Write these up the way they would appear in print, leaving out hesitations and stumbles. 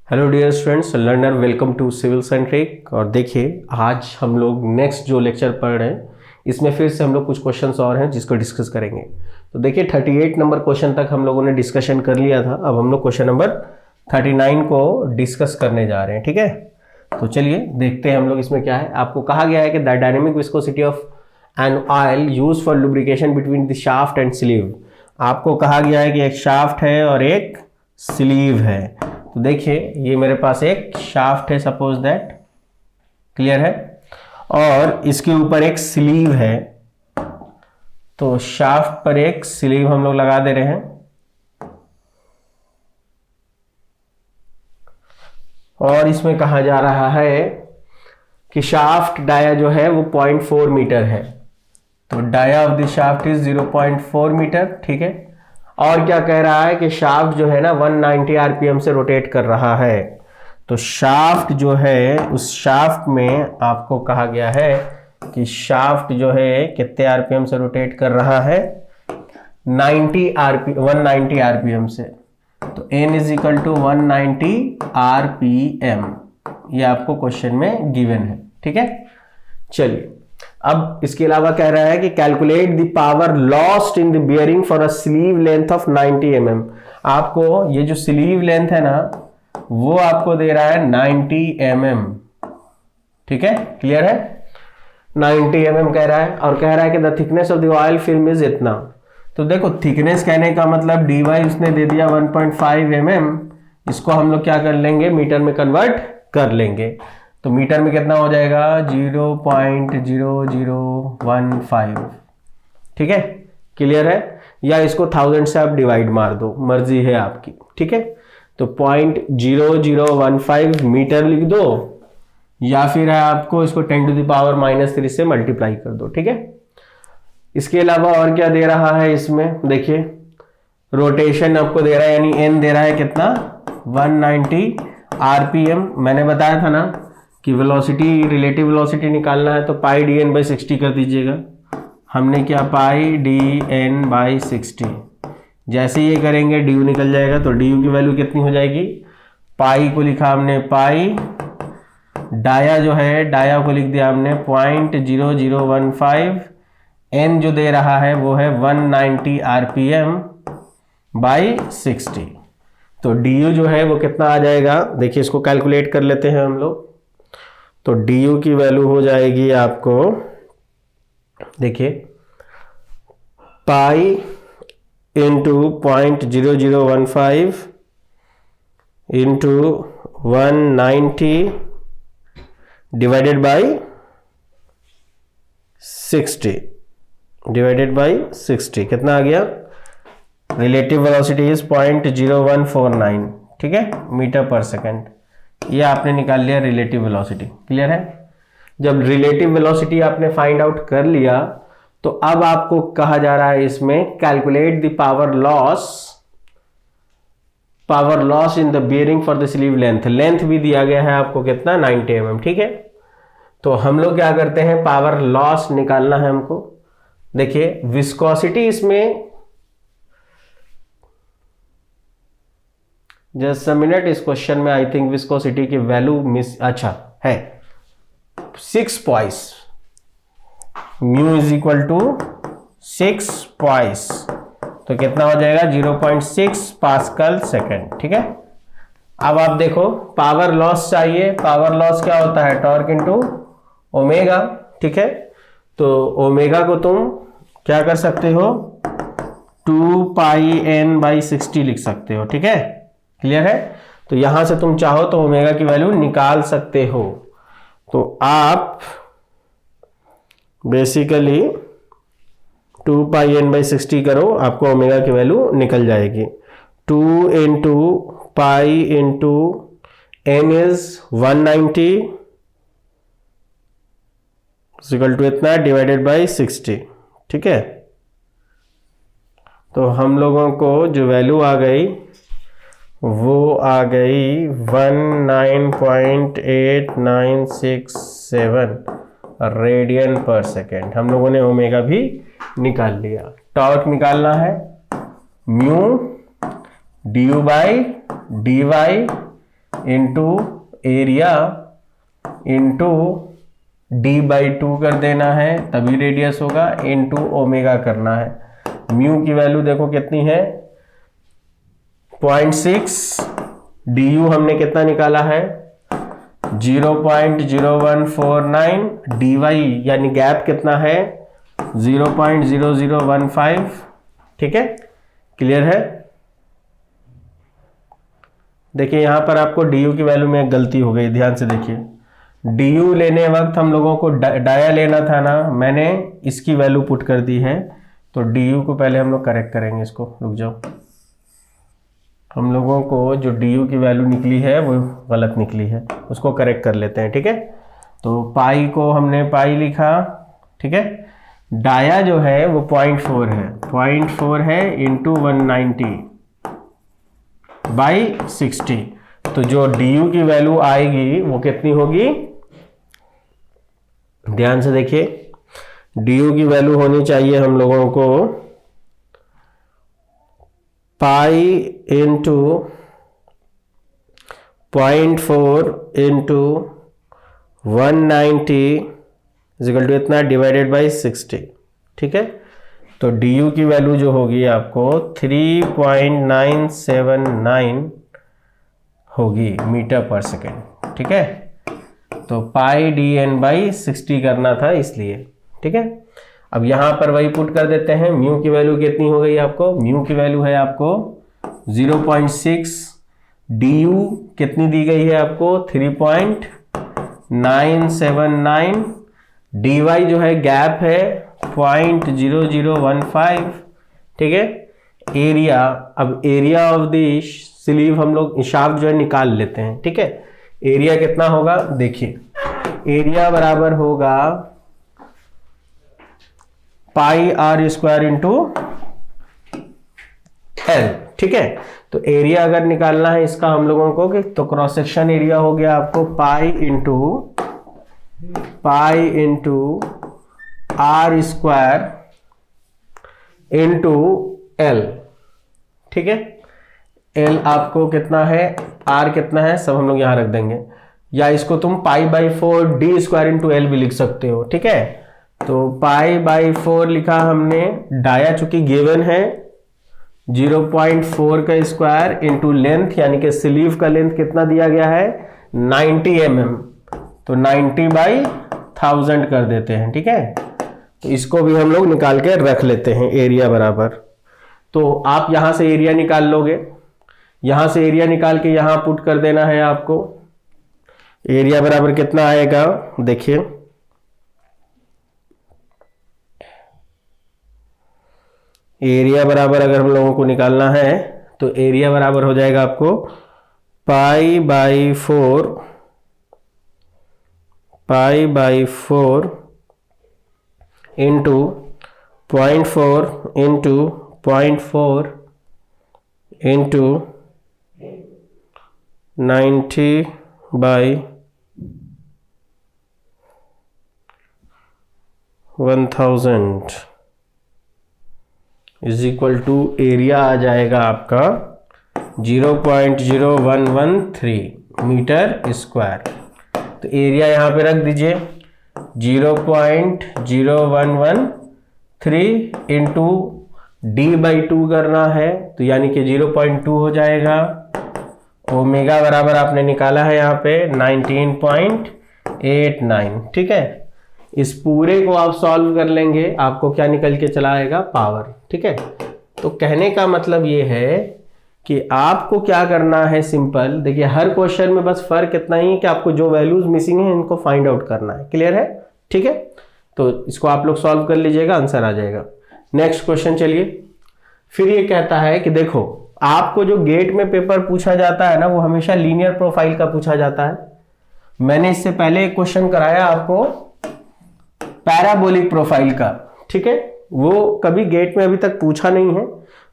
Hello dear students, learner welcome to civil centric. और देखिए आज हम लोग नेक्स्ट जो लेक्चर पढ़ रहे हैं इसमें फिर से हम लोग कुछ क्वेश्चंस और हैं जिसको डिस्कस करेंगे। तो देखिए 38 नंबर क्वेश्चन तक हम लोगों ने डिस्कशन कर लिया था। अब हम लोग क्वेश्चन नंबर 39 को डिस्कस करने जा रहे हैं। ठीक है, तो चलिए देखते हैं हम लोग इसमें क्या है। आपको कहा गया है कि the dynamic viscosity of an oil use for lubrication between the shaft and sleeve. आपको कहा गया है कि एक शाफ्ट है और एक स्लीव है। तो देखिए ये मेरे पास एक शाफ्ट है, सपोज दैट, क्लियर है, और इसके ऊपर एक स्लीव है। तो शाफ्ट पर एक स्लीव हम लोग लगा दे रहे हैं और इसमें कहा जा रहा है कि शाफ्ट डाया जो है वो 0.4 मीटर है। तो dia of the shaft is 0.4 metre. ठीक है, और क्या कह रहा है कि शाफ्ट जो है ना 190 आरपीएम से रोटेट कर रहा है। तो शाफ्ट जो है उस शाफ्ट में आपको कहा गया है कि शाफ्ट जो है कितने आरपीएम से रोटेट कर रहा है, 190 आरपीएम से। तो n is equal to 190 RPM, ये आपको क्वेश्चन में गिवन है। ठीक है, चलिए अब इसके अलावा कह रहा है कि calculate the power lost in the bearing for a sleeve length of 90 mm। आपको ये जो स्लीव लेंथ है ना वो आपको दे रहा है 90 mm। ठीक है, क्लियर है, 90 mm कह रहा है और कह रहा है कि the thickness of the oil film is इतना। तो देखो थिकनेस कहने का मतलब dy उसने दे दिया 1.5 mm। इसको हम लोग क्या कर लेंगे, मीटर में कन्वर्ट कर लेंगे। तो मीटर में कितना हो जाएगा, 0.0015। ठीक है, क्लियर है, या इसको 1000 से आप डिवाइड मार दो, मर्जी है आपकी। ठीक है, तो 0.0015 मीटर लिख दो या फिर आपको इसको 10⁻³ से मल्टीप्लाई कर दो। ठीक है, इसके अलावा और क्या दे रहा है इसमें, देखिए रोटेशन आपको दे रहा है, यानी n दे रहा है कितना, 190 आरपीएम। मैंने बताया था ना कि वेलोसिटी, रिलेटिव वेलोसिटी निकालना है तो पाई dn/60 कर दीजिएगा। हमने क्या, पाई dn/60। जैसे ये करेंगे du निकल जाएगा। तो du की वैल्यू कितनी हो जाएगी, पाई को लिखा हमने पाई, डाया जो है डाया को लिख दिया हमने 0.0015, n जो दे रहा है वो है 190 rpm/60। तो du जो है वो कितना आ जाएगा, देखिए इसको कैलकुलेट कर लेते हैं हम लोग। तो du की वैल्यू हो जाएगी आपको, देखिए pi into 0.0015 into 190 divided by 60 कितना आ गया, रिलेटिव वेलोसिटी इज 0.0149। ठीक है, मीटर पर सेकेंड। ये आपने निकाल लिया रिलेटिव वेलोसिटी। क्लियर है, जब रिलेटिव वेलोसिटी आपने फाइंड आउट कर लिया तो अब आपको कहा जा रहा है इसमें calculate the power loss in the bearing for the sleeve length. Length भी दिया गया है आपको कितना, 90 mm। ठीक है, तो हम लोग क्या करते हैं, पावर लॉस निकालना है हमको। देखिए विस्कोसिटी इसमें, जस्ट अ मिनट, इस क्वेश्चन में आई थिंक विस्कोसिटी की वैल्यू मिस, अच्छा है 6 poise, mu is equal to 6 poise. तो कितना हो जाएगा, 0.6 पास्कल सेकेंड। ठीक है, अब आप देखो पावर लॉस चाहिए। पावर लॉस क्या होता है, टॉर्क इनटू ओमेगा। ठीक है, तो ओमेगा को तुम क्या कर सकते हो, 2πn/60 लिख सकते हो। ठीक है, क्लियर है, तो यहां से तुम चाहो तो ओमेगा की वैल्यू निकाल सकते हो। तो आप बेसिकली 2πn/60 करो, आपको ओमेगा की वैल्यू निकल जाएगी। 2 into pi into n is 190 equal to इतना डिवाइडेड बाई 60। ठीक है, तो हम लोगों को जो वैल्यू आ गई वो आ गई 19.8967 रेडियन पर सेकेंड। हम लोगों ने ओमेगा भी निकाल लिया। टॉर्क निकालना है, mu du/dy into area into d/2 कर देना है, तभी रेडियस होगा, इंटू ओमेगा करना है। म्यू की वैल्यू देखो कितनी है 0.6, du हमने कितना निकाला है 0.0149, dy यानी गैप कितना है 0.0015। ठीक है, क्लियर है। देखिए यहां पर आपको du की वैल्यू में एक गलती हो गई, ध्यान से देखिए। du लेने वक्त हम लोगों को डाया लेना था ना, मैंने इसकी वैल्यू पुट कर दी है, तो du को पहले हम लोग करेक्ट करेंगे। इसको रुक जाओ, हम लोगों को जो du की वैल्यू निकली है वो गलत निकली है, उसको करेक्ट कर लेते हैं। ठीक है, तो पाई को हमने पाई लिखा। ठीक है, डाया जो है वो 0.4 है, 0.4 है इंटू 190/60। तो जो du की वैल्यू आएगी वो कितनी होगी, ध्यान से देखिए, du की वैल्यू होनी चाहिए हम लोगों को pi into 0.4 into 190 equal to इतना डिवाइडेड बाई 60। ठीक है, तो du की वैल्यू जो होगी आपको 3.979 होगी मीटर पर सेकेंड। ठीक है, तो पाई dn/60 करना था इसलिए। ठीक है, अब यहां पर वही पुट कर देते हैं। म्यू की वैल्यू कितनी हो गई आपको, म्यू की वैल्यू है आपको 0.6, du कितनी दी गई है आपको 3.979, dy जो है गैप है 0.0015। ठीक है, एरिया, अब एरिया ऑफ द स्लीव हम लोग शाफ्ट जो है निकाल लेते हैं। ठीक है, एरिया कितना होगा देखिए, एरिया बराबर होगा पाई r स्क्वायर इंटू एल। ठीक है, तो एरिया अगर निकालना है इसका हम लोगों को, तो क्रॉस सेक्शन एरिया हो गया आपको pi into r square into L. ठीक है, एल आपको कितना है, आर कितना है, सब हम लोग यहां रख देंगे, या इसको तुम π/4 d स्क्वायर इंटू एल भी लिख सकते हो। ठीक है, तो π/4 लिखा हमने, डाया चूंकि गिवन है 0.4 का स्क्वायर इंटू लेंथ, यानी कि स्लीव का लेंथ कितना दिया गया है 90 mm, तो 90/1000 कर देते हैं। ठीक है, तो इसको भी हम लोग निकाल के रख लेते हैं एरिया बराबर। तो आप यहां से एरिया निकाल लोगे, यहां से एरिया निकाल के यहां पुट कर देना है आपको। एरिया बराबर कितना आएगा देखिए, एरिया बराबर अगर हम लोगों को निकालना है तो एरिया बराबर हो जाएगा आपको π/4 into 0.4 into 0.4 into 90/1000 is equal to area आ जाएगा आपका 0.0113 मीटर स्क्वायर। तो एरिया यहाँ पे रख दीजिए 0.0113 इंटू d/2 करना है, तो यानी कि 0.2 हो जाएगा। ओमेगा बराबर आपने निकाला है यहाँ पे 19.89। ठीक है, इस पूरे को आप सॉल्व कर लेंगे, आपको क्या निकल के चला आएगा पावर। ठीक है, तो कहने का मतलब ये है कि आपको क्या करना है, सिंपल देखिए, हर क्वेश्चन में बस फर्क इतना ही है कि आपको जो वैल्यूज मिसिंग है इनको फाइंड आउट करना है। क्लियर है? ठीक है, तो इसको आप लोग सॉल्व कर लीजिएगा, आंसर आ जाएगा। नेक्स्ट क्वेश्चन चलिए। फिर ये कहता है कि देखो, आपको जो गेट में पेपर पूछा जाता है ना, वो हमेशा लीनियर प्रोफाइल का पूछा जाता है। मैंने इससे पहले एक क्वेश्चन कराया आपको पैराबोलिक प्रोफाइल का। ठीक है, वो कभी गेट में अभी तक पूछा नहीं है,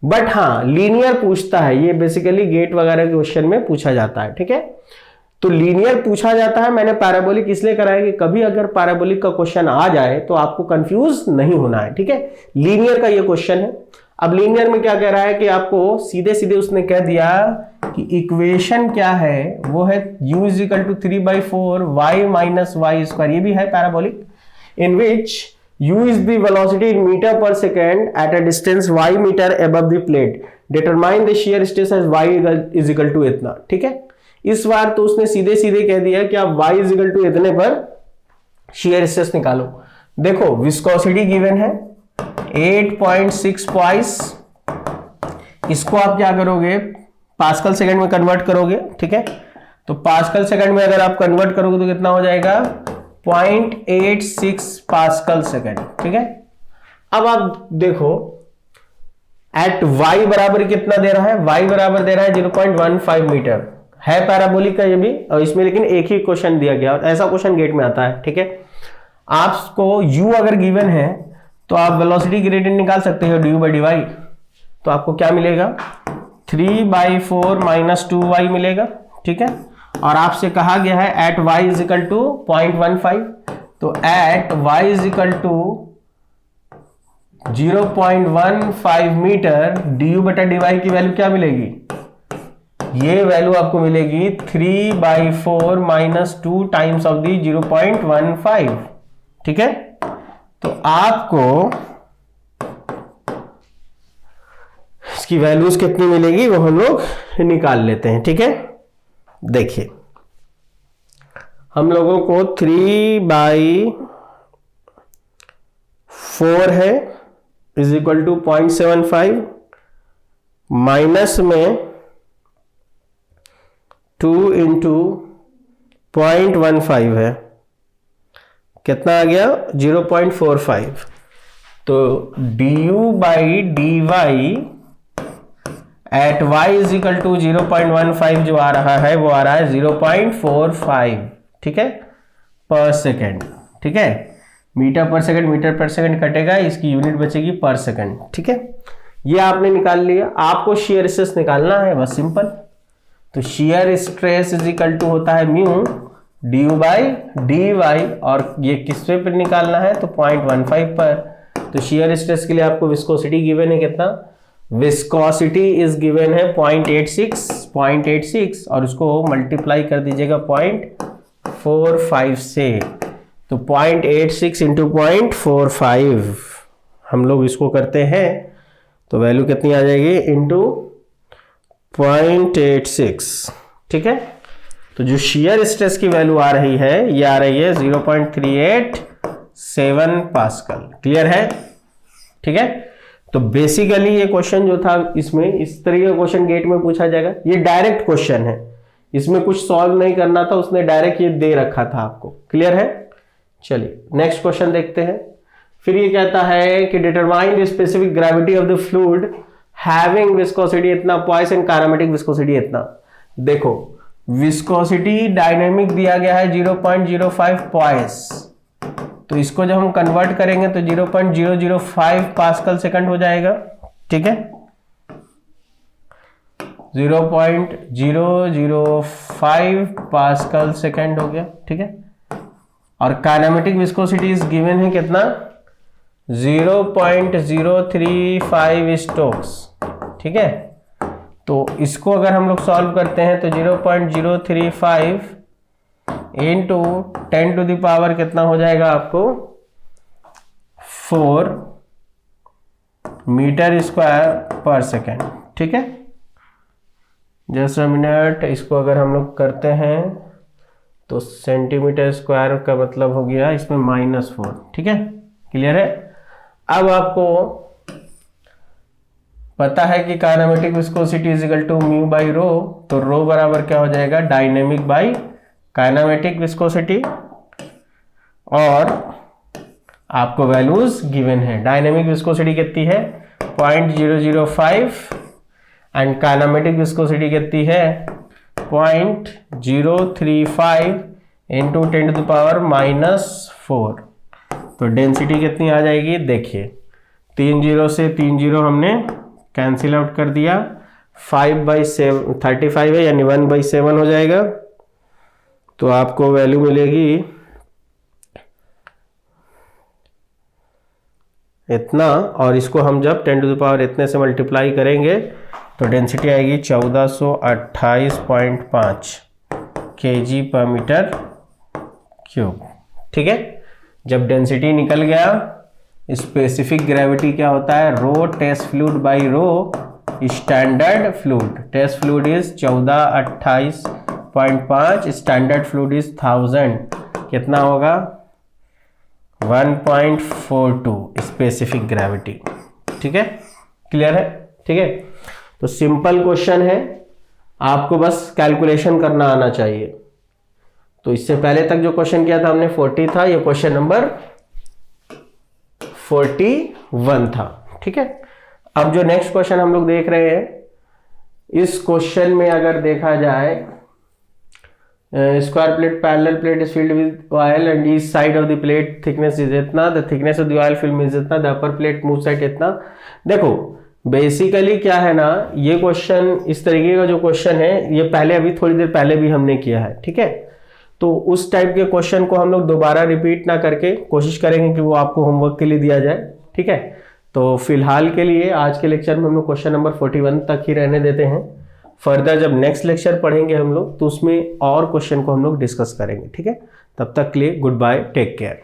बट हाँ लीनियर पूछता है। ये बेसिकली गेट वगैरह के क्वेश्चन में पूछा जाता है। ठीक है, तो लीनियर पूछा जाता है। मैंने पैराबोलिक इसलिए कराया कि कभी अगर पैराबोलिक का क्वेश्चन आ जाए तो आपको कंफ्यूज नहीं होना है। ठीक है, लीनियर का ये क्वेश्चन है। अब लीनियर में क्या कह रहा है कि आपको सीधे सीधे उसने कह दिया कि इक्वेशन क्या है, वो है u is equal to 3/4 y minus Y square, ये भी है parabolic, in which u is the velocity in metre per second at a distance y metre above the plate, determine the shear stress as y is equal to इतना। ठीक है, इस बार तो उसने सीधे सीधे कह दिया कि आप y इज इक्वल टू इतने पर शियर स्ट्रेस निकालो। देखो विस्कोसिटी गिवन है 8.6 पॉइस, इसको आप क्या करोगे पास्कल सेकंड में कन्वर्ट करोगे। ठीक है, तो पास्कल सेकंड में अगर आप कन्वर्ट करोगे तो कितना हो जाएगा 0.86 पास्कल सेकंड। ठीक है, अब आप देखो एट y बराबर कितना दे रहा है, y बराबर दे रहा है 0.15 मीटर, है पैराबोलिक का ये भी, और इसमें लेकिन एक ही क्वेश्चन दिया गया और ऐसा क्वेश्चन गेट में आता है। ठीक है, आपको u अगर गिवन है तो आप वेलोसिटी ग्रेडियंट निकाल सकते हो du by dy, तो आपको क्या मिलेगा 3/4 माइनस 2y मिलेगा। ठीक है, और आपसे कहा गया है at y is equal to 0.15, तो at y is equal to 0.15 metre du बटा dy की वैल्यू क्या मिलेगी, ये वैल्यू आपको मिलेगी 3/4 माइनस 2 टाइम्स ऑफ दी 0.15। ठीक है, तो आपको इसकी वैल्यूज कितनी मिलेगी वो हम लोग निकाल लेते हैं। ठीक है, देखिए हम लोगों को 3/4 है इज इक्वल टू 0.75 माइनस में 2 इंटू 0.15 है, कितना आ गया 0.45, तो du by D Y at y is equal to 0.15 जो आ रहा है वो आ रहा है 0.45। ठीक है, पर सेकेंड। ठीक है, मीटर पर सेकेंड कटेगा, इसकी यूनिट बचेगी पर सेकेंड। ठीक है, ये आपने निकाल लिया। आपको शियर स्ट्रेस निकालना है, बस सिंपल, तो shear stress is equal to होता है mu du by D Y, और ये किस पे पर निकालना है तो 0.15 पर। तो शियर स्ट्रेस के लिए आपको विस्कोसिटी गिवन है कितना, विस्कोसिटी इज गिवन है 0.86 और उसको मल्टीप्लाई कर दीजिएगा 0.45 से, तो 0.86 इंटू 0.45 हम लोग इसको करते हैं तो वैल्यू कितनी आ जाएगी इंटू 0.86। ठीक है, तो जो शियर स्ट्रेस की वैल्यू आ रही है ये आ रही है 0.387 पास्कल। क्लियर है? ठीक है, तो बेसिकली ये क्वेश्चन जो था इसमें इस तरीके का क्वेश्चन गेट में पूछा जाएगा। ये डायरेक्ट क्वेश्चन है, इसमें कुछ सॉल्व नहीं करना था, उसने डायरेक्ट ये दे रखा था आपको। क्लियर है? चलिए नेक्स्ट क्वेश्चन देखते हैं। फिर ये कहता है कि determine the specific gravity of the fluid having viscosity इतना, पॉइसन काइनेमेटिक विस्कोसिटी इतना। देखो विस्कोसिटी डायनेमिक दिया गया है 0.05 पॉइस, तो इसको जब हम कन्वर्ट करेंगे तो 0.005 पास्कल सेकंड हो जाएगा। ठीक है, 0.005 पास्कल सेकंड हो गया। ठीक है, और काइनेमेटिक विस्कोसिटी इज गिवन है कितना 0.035 स्टोक्स। ठीक है, तो इसको अगर हम लोग सॉल्व करते हैं तो 0.035 इंटू 10 टू द पावर कितना हो जाएगा आपको 4 मीटर स्क्वायर पर सेकेंड। ठीक है, जस्ट अ मिनट, इसको अगर हम लोग करते हैं तो सेंटीमीटर स्क्वायर का मतलब हो गया इसमें -4। ठीक है, क्लियर है? अब आपको पता है कि kinematic viscosity is equal to mu by rho, तो रो बराबर क्या हो जाएगा डायनेमिक बाई काइनेमेटिक विस्कोसिटी, और आपको वैल्यूज गिवन है। डायनेमिक विस्कोसिटी कितनी है 0.005 एंड काइनेमेटिक विस्कोसिटी कितनी है 0.035 इंटू 10 टू द पावर -4। तो डेंसिटी कितनी आ जाएगी, देखिए 3 0 से 3 0 हमने कैंसिल आउट कर दिया, 5/7 है यानी 1/7 हो जाएगा। तो आपको वैल्यू मिलेगी इतना, और इसको हम जब 10 टू द पावर इतने से मल्टीप्लाई करेंगे तो डेंसिटी आएगी 1428.5 kg पर मीटर क्यूब। ठीक है, जब डेंसिटी निकल गया, स्पेसिफिक ग्रेविटी क्या होता है, rho test fluid by rho standard fluid. Test fluid is 1428.5, standard fluid is 1000, कितना होगा 1.42 स्पेसिफिक ग्रेविटी। ठीक है, क्लियर है? ठीक है, तो सिंपल क्वेश्चन है, आपको बस कैलकुलेशन करना आना चाहिए। तो इससे पहले तक जो क्वेश्चन किया था हमने 40 था, ये क्वेश्चन नंबर 41 था। ठीक है, अब जो नेक्स्ट क्वेश्चन हम लोग देख रहे हैं, इस क्वेश्चन में अगर देखा जाए, square plate parallel plate is filled with oil and each side of the plate thickness is इतना, the thickness of the oil film is इतना, the upper plate move side इतना। देखो बेसिकली क्या है ना, ये क्वेश्चन इस तरीके का जो क्वेश्चन है, ये पहले अभी थोड़ी देर पहले भी हमने किया है। ठीक है, तो उस टाइप के क्वेश्चन को हम लोग दोबारा रिपीट ना करके कोशिश करेंगे कि वो आपको होमवर्क के लिए दिया जाए। ठीक है, तो फिलहाल के लिए आज के लेक्चर में हम लोग क्वेश्चन नंबर 41 तक ही रहने देते हैं। फर्दर जब नेक्स्ट लेक्चर पढ़ेंगे हम लोग, तो उसमें और क्वेश्चन को हम लोग डिस्कस करेंगे। ठीक है, तब तक के लिए गुड बाय, टेक केयर।